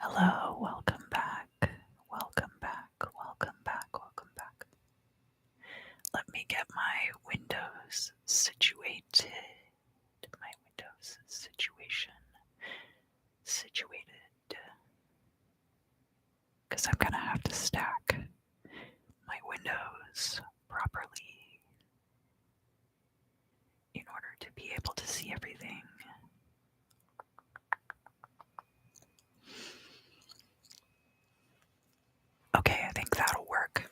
Hello, welcome back. Welcome back. Welcome back. Welcome back. Let me get my windows situated. My windows situated. Because I'm gonna have to stack my windows properly in order to be able to see everything. Okay, I think that'll work.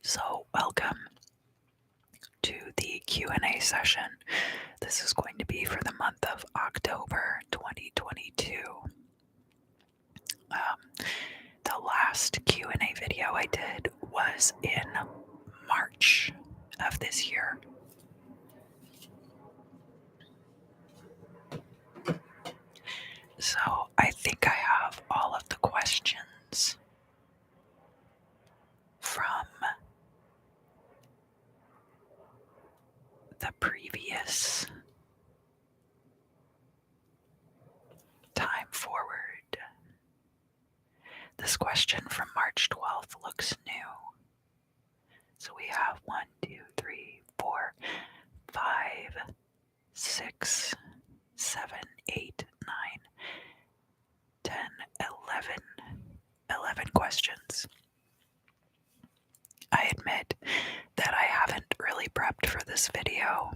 So, welcome to the Q&A session. This is going to be for the month of October 2022. The last Q&A video I did was in March of this year. So I think I have all of the questions from the previous time forward. This question from March 12th looks new. So we have 1, 2, 3, 4, 5, 6, 7, 8, 9, 10, 11 questions. I admit that I haven't really prepped for this video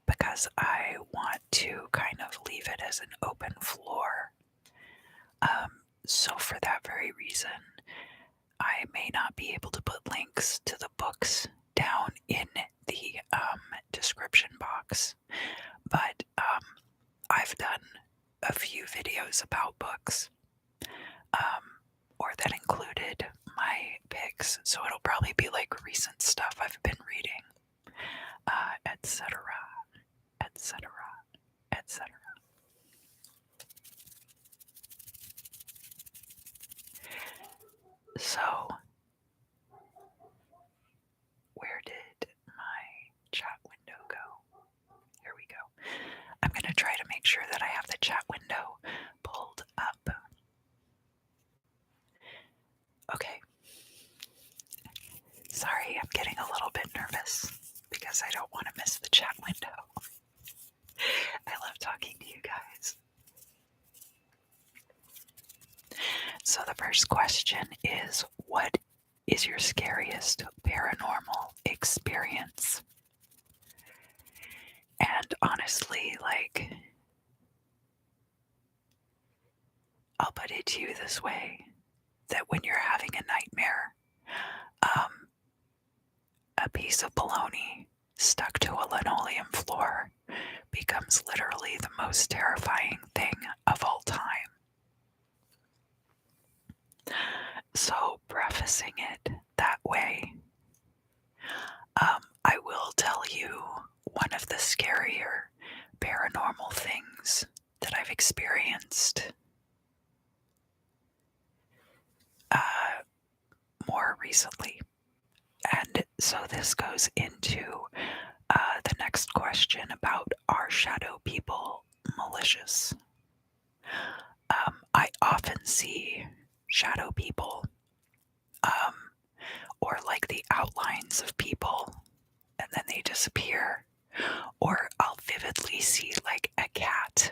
because I want to kind of leave it as an open floor. So for that very reason, I may not be able to put links to the books down in the description box, but I've done a few videos about books, or that included my picks, so it'll probably be like recent stuff I've been reading, etc., etc., etc. So, where did my chat window go? Here we go. I'm going to try to make sure that I have the chat window pulled up. Okay. Sorry, I'm getting a little bit nervous because I don't want to miss the chat window. I love talking to you guys. So the first question is, what is your scariest paranormal experience? And honestly, like, I'll put it to you this way, that when you're having a nightmare, a piece of bologna stuck to a linoleum floor becomes literally the most terrifying thing of all time. So, prefacing it that way, I will tell you one of the scarier paranormal things that I've experienced more recently. And so this goes into the next question about our shadow people, Malicious. I often see shadow people, or like the outlines of people, and then they disappear. Or I'll vividly see like a cat,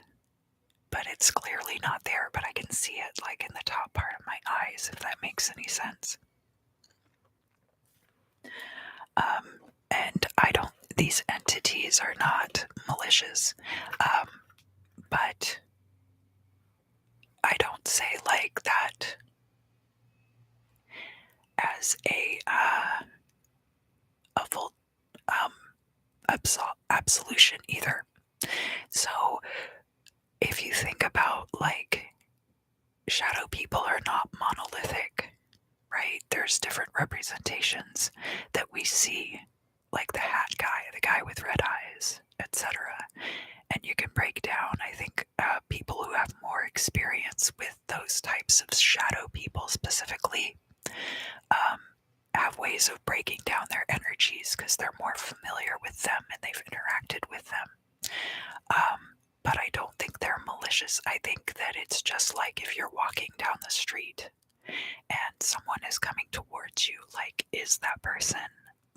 but it's clearly not there, but I can see it like in the top part of my eyes, if that makes any sense. And these entities are not malicious, but I don't say like that as a full absolution either. So if you think about, like, shadow people are not monolithic, right? There's different representations that we see, like the hat guy, the guy with red eyes, etc. And you can break down, I think, people who have more experience with those types of shadow people specifically have ways of breaking down their energies because they're more familiar with them and they've interacted with them. But I don't think they're malicious. I think that it's just like if you're walking down the street and someone is coming towards you, like, is that person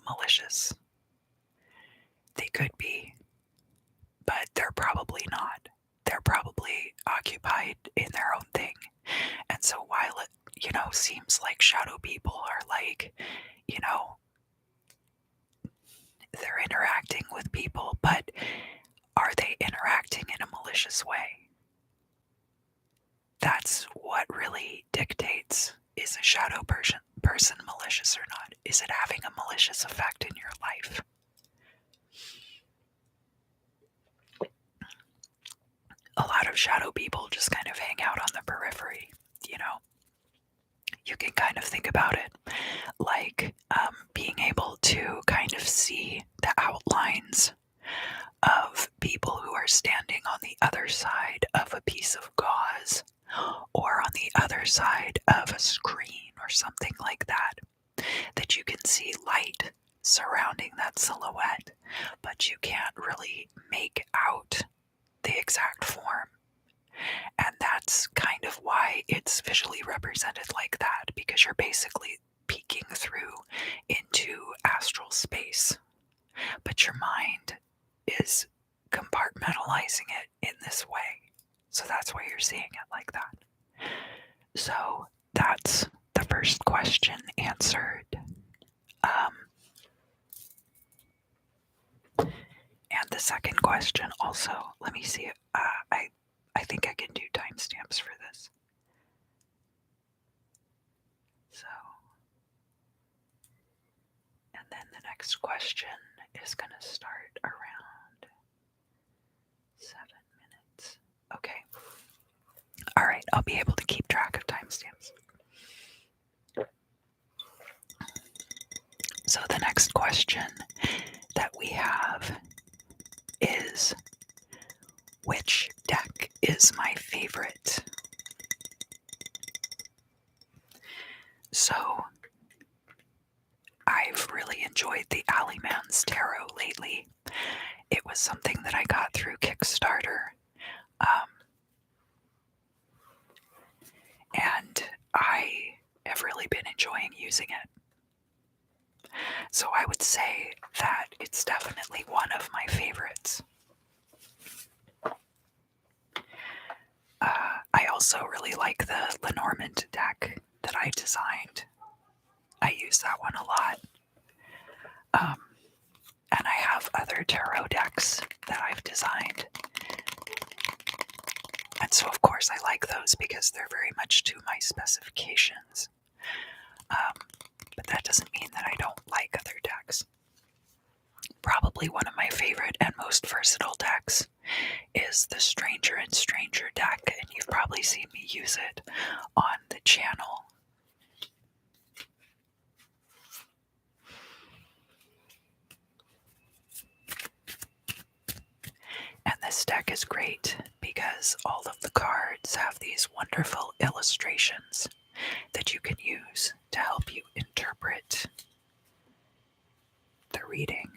malicious? They could be, but they're probably not. They're probably occupied in their own thing. And so while it, seems like shadow people are like, they're interacting with people, but are they interacting in a malicious way? That's what really dictates, is a shadow person malicious or not? Is it having a malicious effect in your life? A lot of shadow people just kind of hang out on the periphery, You can kind of think about it like being able to kind of see the outlines of people who are standing on the other side of a piece of gauze or on the other side of a screen or something like that, that you can see light surrounding that silhouette, but you can't really make out the exact form. And that's kind of why it's visually represented like that, because you're basically peeking through into astral space, but your mind is compartmentalizing it in this way. So that's why you're seeing it like that. So that's the first question answered. And the second question also, let me see. I think I can do timestamps for this. So, and then the next question is going to start around 7 minutes. Okay. All right, I'll be able to keep track of timestamps. So the next question that we have is, which deck is my favorite? So I've really enjoyed the Alleyman's Tarot lately. It was something that I got through Kickstarter. And I have really been enjoying using it. So I would say that it's definitely one of my favorites. I also really like the Lenormand deck that I designed. I use that one a lot. And I have other tarot decks that I've designed. And so, of course, I like those because they're very much to my specifications. But that doesn't mean that I don't like other decks. Probably one of my favorite and most versatile decks is the Stranger and Stranger deck, and you've probably seen me use it on the channel. And this deck is great because all of the cards have these wonderful illustrations that you can use to help you interpret the reading.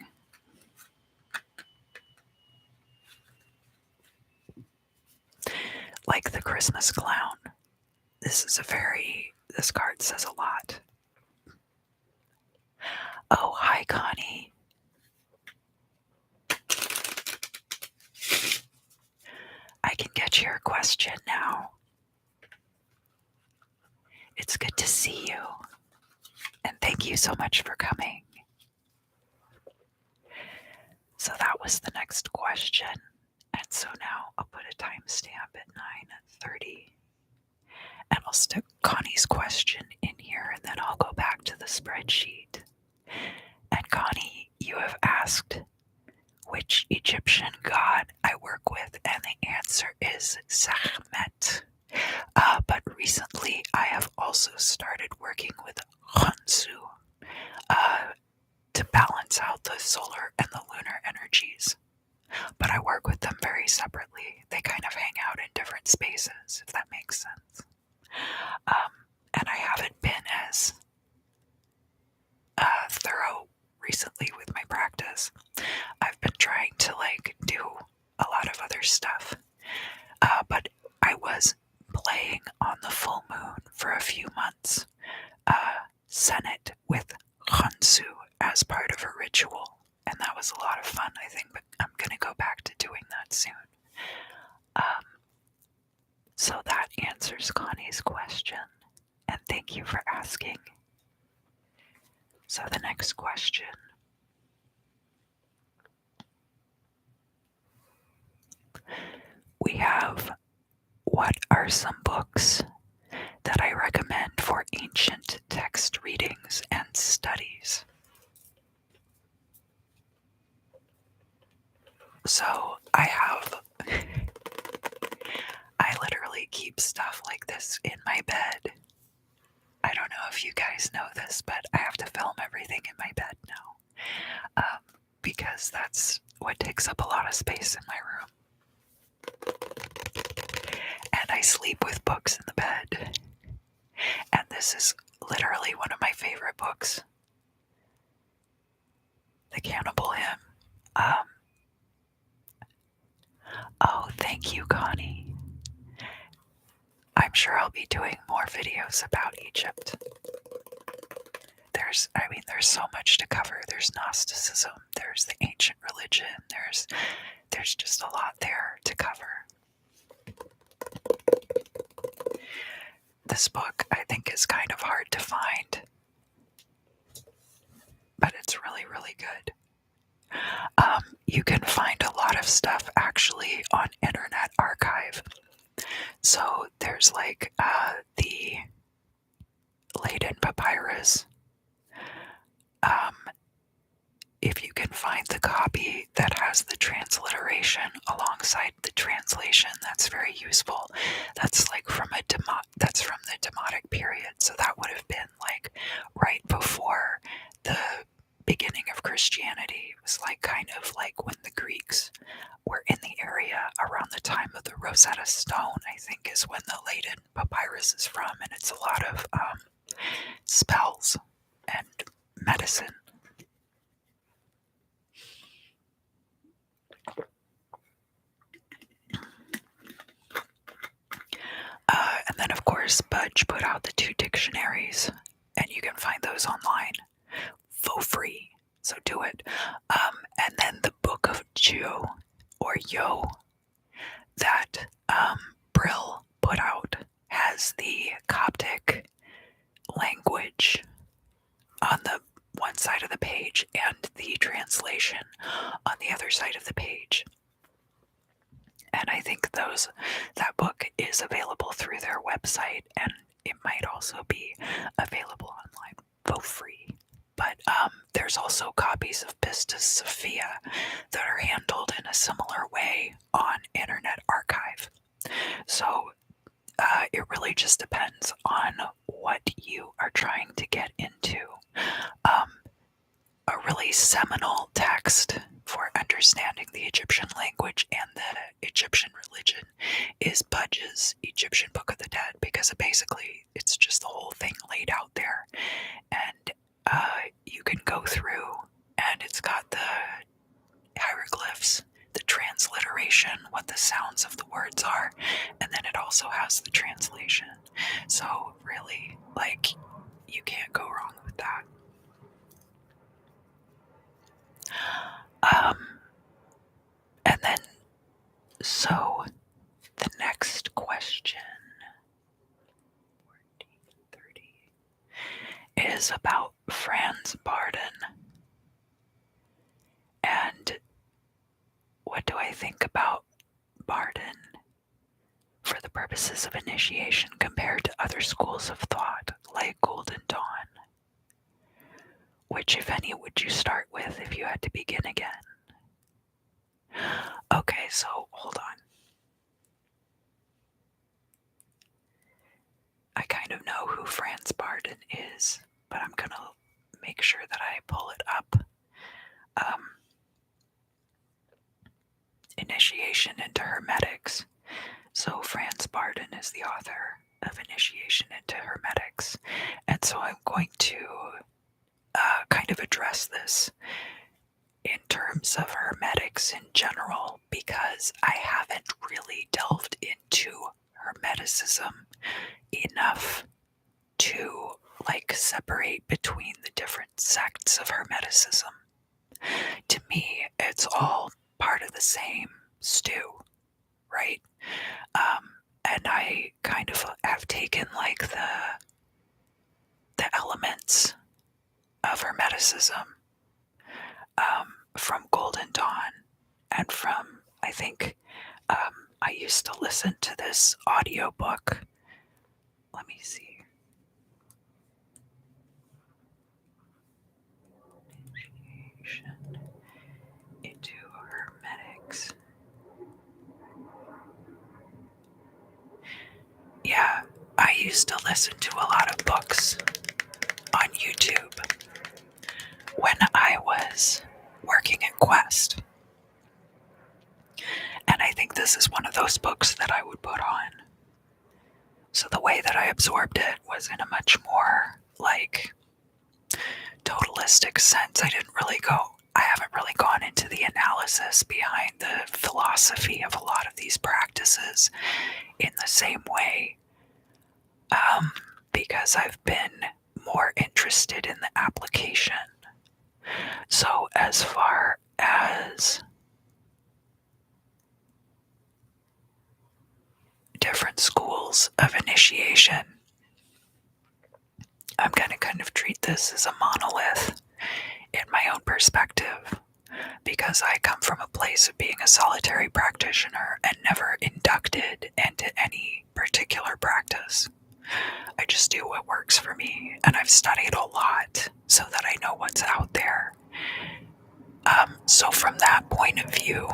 Like the Christmas clown. This card says a lot. Oh, hi, Connie. I can get your question now. It's good to see you. And thank you so much for coming. So that was the next question. And so now I'll put a timestamp at 9:30. And I'll stick Connie's question in here, and then I'll go back to the spreadsheet. And Connie, you have asked which Egyptian god I work with, and the answer is Sekhmet. But recently I have also started working with Khonsu to balance balance out the solar and the lunar energies. But I work with them very separately. They kind of hang out in different spaces, if that makes sense. And I haven't been as thorough recently with my practice. I've been trying to do a lot of other stuff. But I was playing on the full moon for a few months, Senate with Hansu as part of a ritual, and that was a lot of fun, I think, but I'm gonna go back to doing that soon. So that answers Connie's question, and thank you for asking. So the next question. We have, what are some books that I recommend for ancient text readings and studies? So I literally keep stuff like this in my bed. I don't know if you guys know this, but I have to film everything in my bed now, because that's what takes up a lot of space in my room. And I sleep with books in the bed. And this is literally one of my favorite books, The Cannibal Hymn. Oh, thank you, Connie. I'm sure I'll be doing more videos about Egypt. There's so much to cover. There's Gnosticism, there's the ancient religion, there's just a lot there to cover. This book, I think, is kind of hard to find, but it's really, really good. You can find a lot of stuff actually on Internet Archive. So there's the Leiden Papyrus. If you can find the copy that has the transliteration alongside the translation, that's very useful. That's from the Demotic period, so that would have been right before the beginning of Christianity. It was kind of when the Greeks were in the area around the time of the Rosetta Stone, I think, is when the Leiden Papyrus is from, and it's a lot of spells and medicine. And then, of course, Budge put out the 2 dictionaries, and you can find those online for free, so do it. And then the Book of Joe, or Yo, that Brill put out has the Coptic language on the one side of the page and the translation on the other side of the page. And I think that book is available through their website, and it might also be available online for free. But there's also copies of Pistis Sophia that are handled in a similar way on Internet Archive. So it really just depends on what you are trying to get into. A really seminal text for understanding the Egyptian language and the Egyptian religion is Budge's Egyptian Book of the Dead, because basically it's just the whole thing laid out there, and you can go through, and it's got the hieroglyphs, the transliteration, what the sounds of the words are, and then it also has the translation. So really, you can't go wrong with that. And then, so the next question 30 is about Franz Barden. And what do I think about Barden for the purposes of initiation compared to other schools of thought like Golden Dawn? Which, if any, would you start with if you had to begin again? Okay, so hold on. I kind of know who Franz Barden is, but I'm gonna make sure that I pull it up Initiation into Hermetics. So Franz Barden is the author of Initiation into Hermetics, and so I'm going to kind of address this in terms of Hermetics in general, because I haven't really delved into Hermeticism enough to separate between the different sects of Hermeticism. To me, it's all part of the same stew, right? And I kind of have taken the elements of Hermeticism from Golden Dawn, and from, I think, I used to listen to this audiobook. Let me see. Initiation into Hermetics. Yeah, I used to listen to a lot of books on YouTube when I was working at Quest. And I think this is one of those books that I would put on. So the way that I absorbed it was in a much more totalistic sense. I haven't really gone into the analysis behind the philosophy of a lot of these practices in the same way, because I've been more interested in the application. So as far as different schools of initiation, I'm going to kind of treat this as a monolith in my own perspective, because I come from a place of being a solitary practitioner and never inducted into any particular practice. I just do what works for me, and I've studied a lot so that I know what's out there. So from that point of view,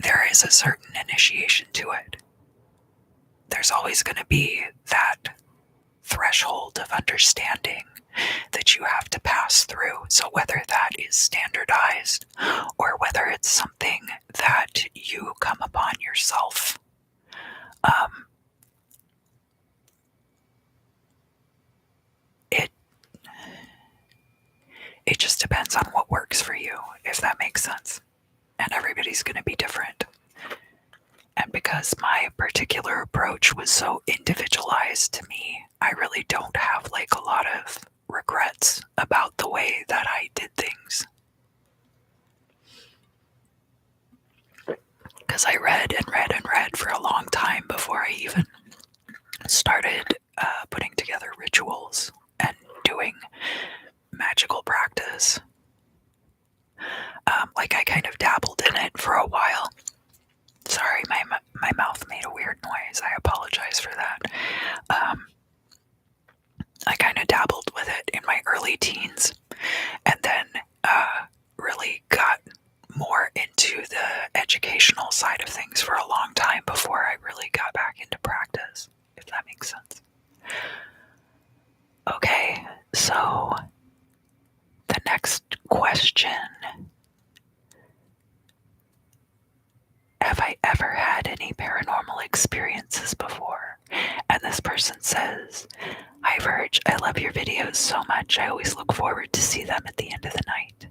there is a certain initiation to it. There's always going to be that threshold of understanding that you have to pass through. So whether that is standardized or whether it's something that you come upon yourself, it just depends on what works for you, if that makes sense. And everybody's going to be different. And because my particular approach was so individualized to me, I really don't have a lot of regrets about the way that I did things. Because I read and read and read for a long time before I even started putting together rituals and doing magical practice. I kind of dabbled in it for a while. Sorry, my mouth made a weird noise. I apologize for that. I kind of dabbled with it in my early teens, and then really got more into the educational side of things for a long time before I really got back into practice, if that makes sense. Okay, so the next question. Have I ever had any paranormal experiences before? And this person says, "Hi Verge, I love your videos so much. I always look forward to see them at the end of the night."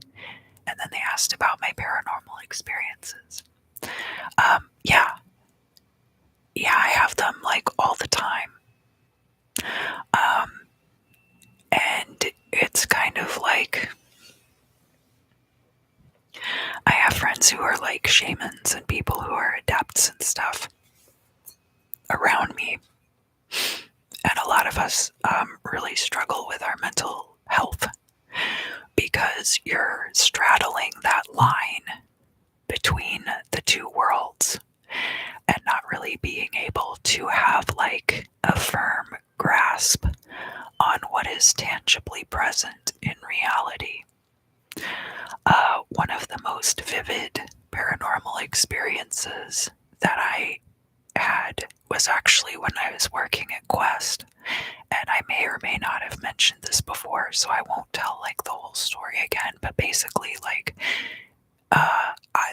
And then they asked about my paranormal experiences. Yeah, I have them all the time. And it's kind of I have friends who are shamans and people who are adepts and stuff around me. And a lot of us really struggle with our mental health because you're straddling that line between the two worlds and not really being able to have a firm grasp on what is tangibly present in reality. One of the most vivid paranormal experiences that I had was actually when I was working at Quest, and may or may not have mentioned this before, so I won't tell like the whole story again, but basically like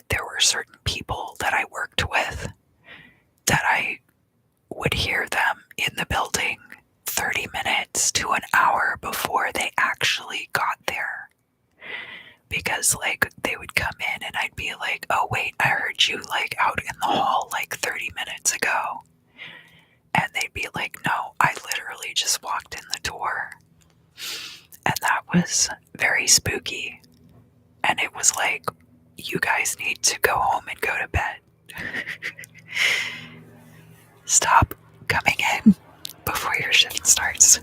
there were certain people that I worked with that I would hear them in the building 30 minutes to an hour before they actually got there. Because like they would come in and I'd be like, oh wait, I heard you like out in the hall like 30 minutes ago. And they'd be like, no, I literally just walked in the door. And that was very spooky. And it was like, you guys need to go home and go to bed. Stop coming in before your shift starts.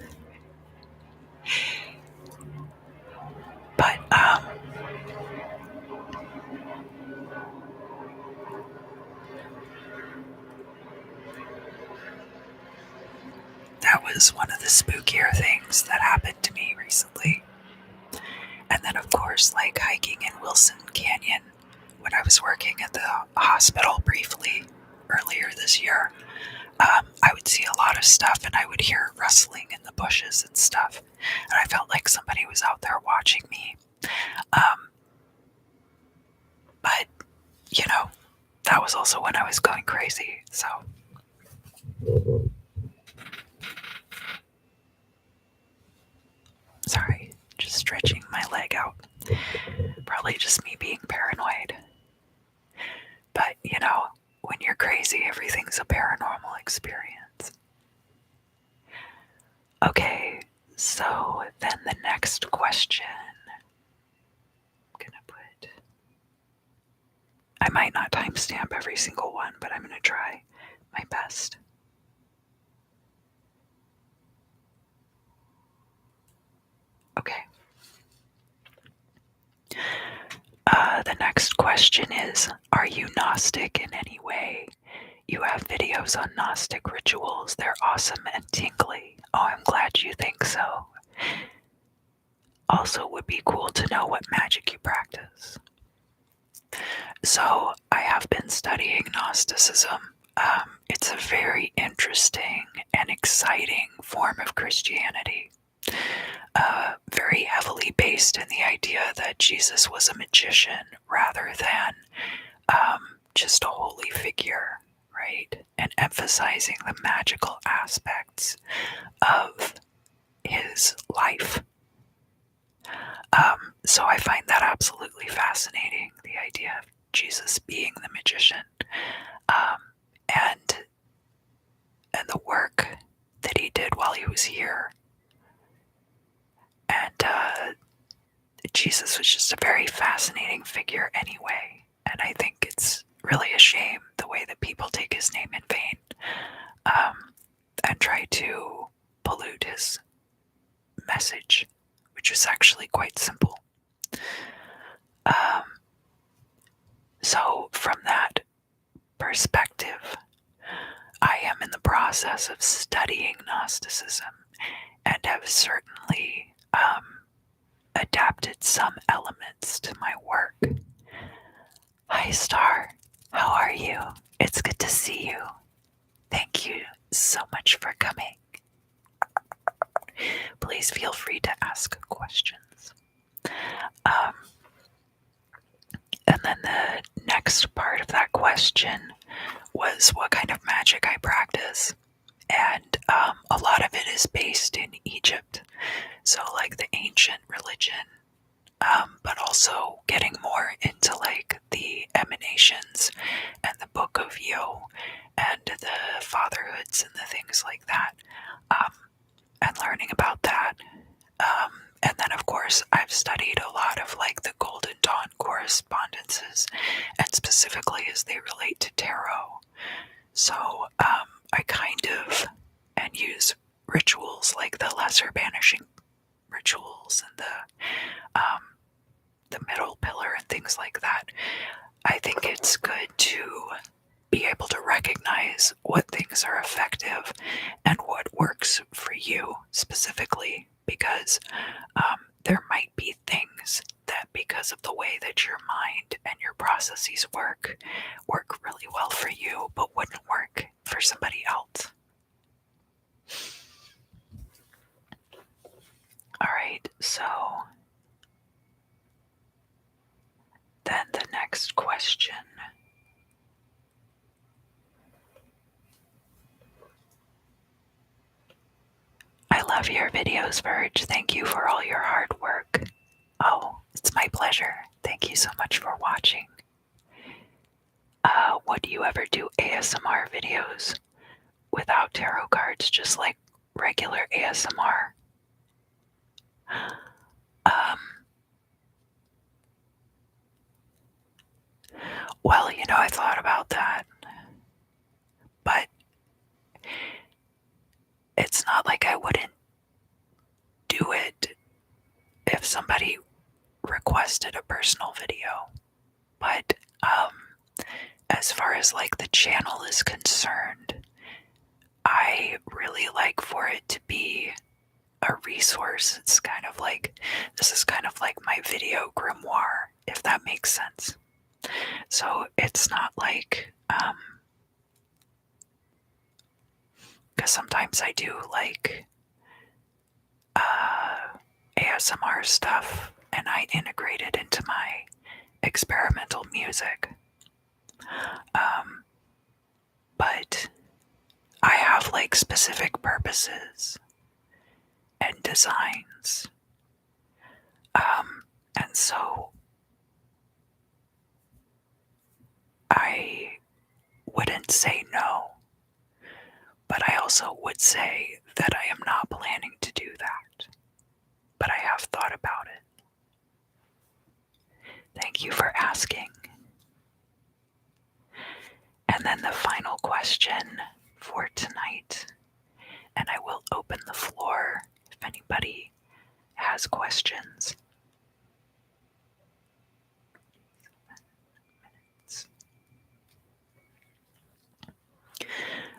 But, that was one of the spookier things that happened to me recently. And then, of course, like hiking in Wilson Canyon when I was working at the hospital briefly earlier this year, I would see a lot of stuff and I would hear rustling in the bushes and stuff. And I felt like somebody was out there watching me. But, you know, that was also when I was going crazy, so. Sorry, just stretching my leg out. Probably just me being paranoid. But, you know, when you're crazy, everything's a paranormal experience. Okay, so then the next question. I'm gonna put... I might not timestamp every single one, but I'm gonna try my best. Okay. The next question is, are you Gnostic in any way? You have videos on Gnostic rituals. They're awesome and tingly. Oh, I'm glad you think so. Also, would be cool to know what magic you practice. So, I have been studying Gnosticism. It's a very interesting and exciting form of Christianity. Very heavily based in the idea that Jesus was a magician rather than just a holy figure, right? And emphasizing the magical aspects of his life. So I find that absolutely fascinating, the idea of Jesus being the magician, and the work that he did while he was here. And Jesus was just a very fascinating figure anyway, and I think it's really a shame the way that people take his name in vain, and try to pollute his message, which is actually quite simple. So from that perspective, I am in the process of studying Gnosticism and have certainly adapted some elements to my work. Hi Star, how are you? It's good to see you. Thank you so much for coming. Please feel free to ask questions. And then the next part of that question was what kind of magic I practice. And a lot of it is based in Egypt. So like the ancient religion, but also getting more into like the emanations and the Book of You and the fatherhoods and the things like that, and learning about that. And then of course I've studied a lot of like the Golden Dawn correspondences, and specifically as they relate to tarot. So I kind of and use rituals like the lesser banishing rituals and the middle pillar and things like that. I think it's good to be able to recognize what things are effective and what works for you specifically, because there might be things that, because of the way that your mind and your processes work really well for you, but wouldn't work for somebody else. Alright, so then the next question. I love your videos, Budge. Thank you for all your hard work. Oh, it's my pleasure. Thank you so much for watching. Would you ever do ASMR videos without tarot cards, just like regular ASMR? Well, I thought about that, but it's not like I wouldn't do it if somebody requested a personal video. But as far as like the channel is concerned, I really like for it to be a resource. This is kind of like my video grimoire, if that makes sense. So it's not like, because sometimes I do like ASMR stuff and I integrate it into my experimental music. But I have like specific purposes and designs. And so I wouldn't say no, but I also would say that I am not planning to do that. But I have thought about it. Thank you for asking. And then the final question for tonight, and I will open the floor if anybody has questions.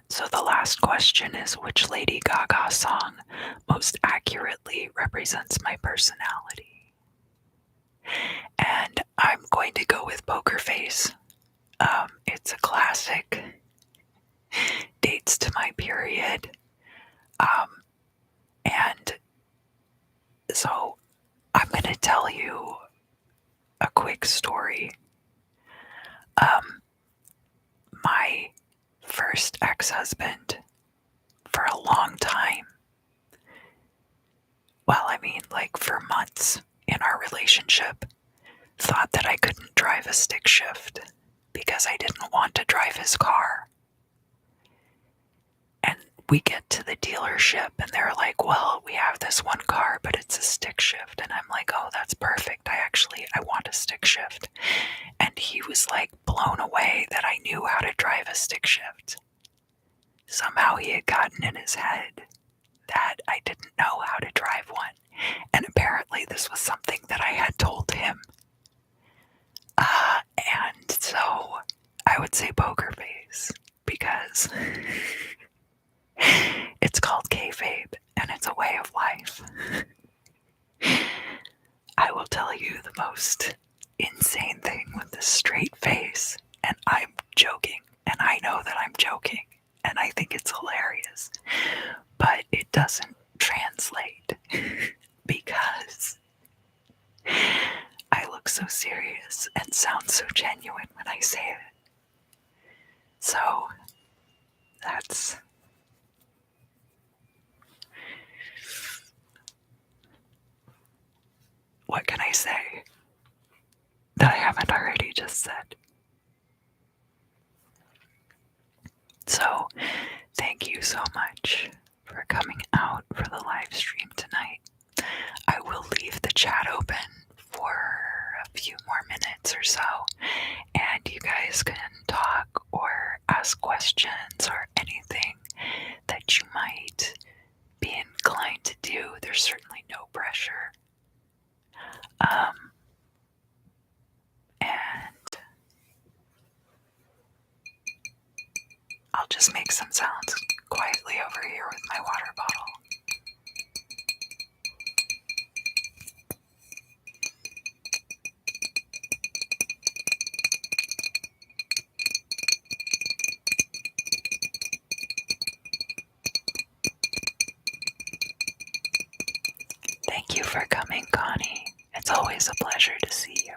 So the last question is, which Lady Gaga song most accurately represents my personality? And I'm going to go with Poker Face. It's a classic, dates to my period. And so I'm going to tell you a quick story. My first ex-husband, for a long time, like for months in our relationship, thought that I couldn't drive a stick shift because I didn't want to drive his car. And we get to the dealership and they're like, well, we have this one car, but it's a stick shift. And I'm like, oh, that's perfect. I want a stick shift. And he was like blown away that I knew how to drive a stick shift. Somehow he had gotten in his head that I didn't know how to drive one. And apparently this was something that I had told him. And so I would say Poker Face because it's called kayfabe and it's a way of life. I will tell you the most insane thing with this straight face, and I'm joking, and I know that I'm joking, and I think it's hilarious, but it doesn't translate because I look so serious and sound so genuine when I say it. So that's what can I say that I haven't already just said? So thank you so much for coming out for the live stream tonight. I will leave the chat open for a few more minutes or so, and you guys can talk or ask questions or anything that you might be inclined to do. There's certainly no pressure. And I'll just make some sounds quietly over here with my water bottle. Thank you for coming, Connie. It's always a pleasure to see you.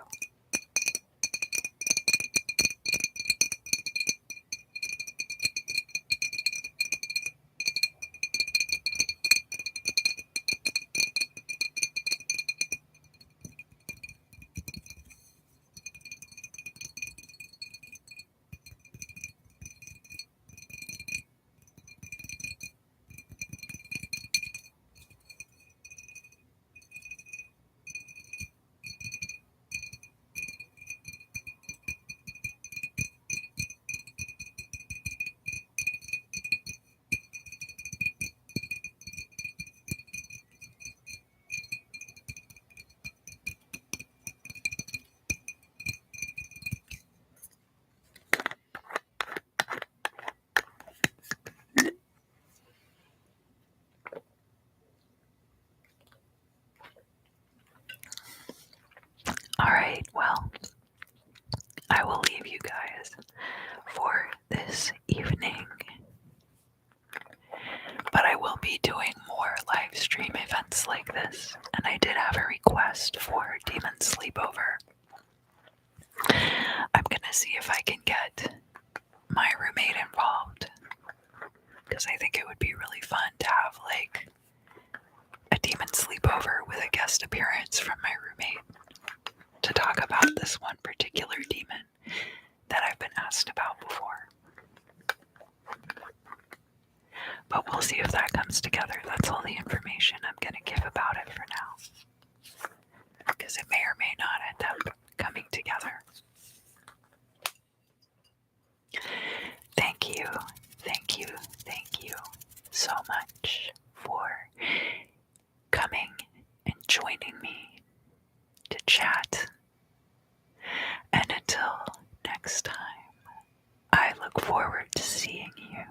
Alright, well, I will leave you guys for this evening. But I will be doing more live stream events like this, and I did have a request for Demon Sleepover. I'm gonna see if I can get my roommate involved, because I think it would be really fun to have like a Demon Sleepover with a guest appearance from my roommate to talk about this one particular demon that I've been asked about before. But we'll see if that comes together. That's all the information I'm going to give about it for now, because it may or may not end up coming together. Thank you so much for coming and joining me to chat. And until next time, I look forward to seeing you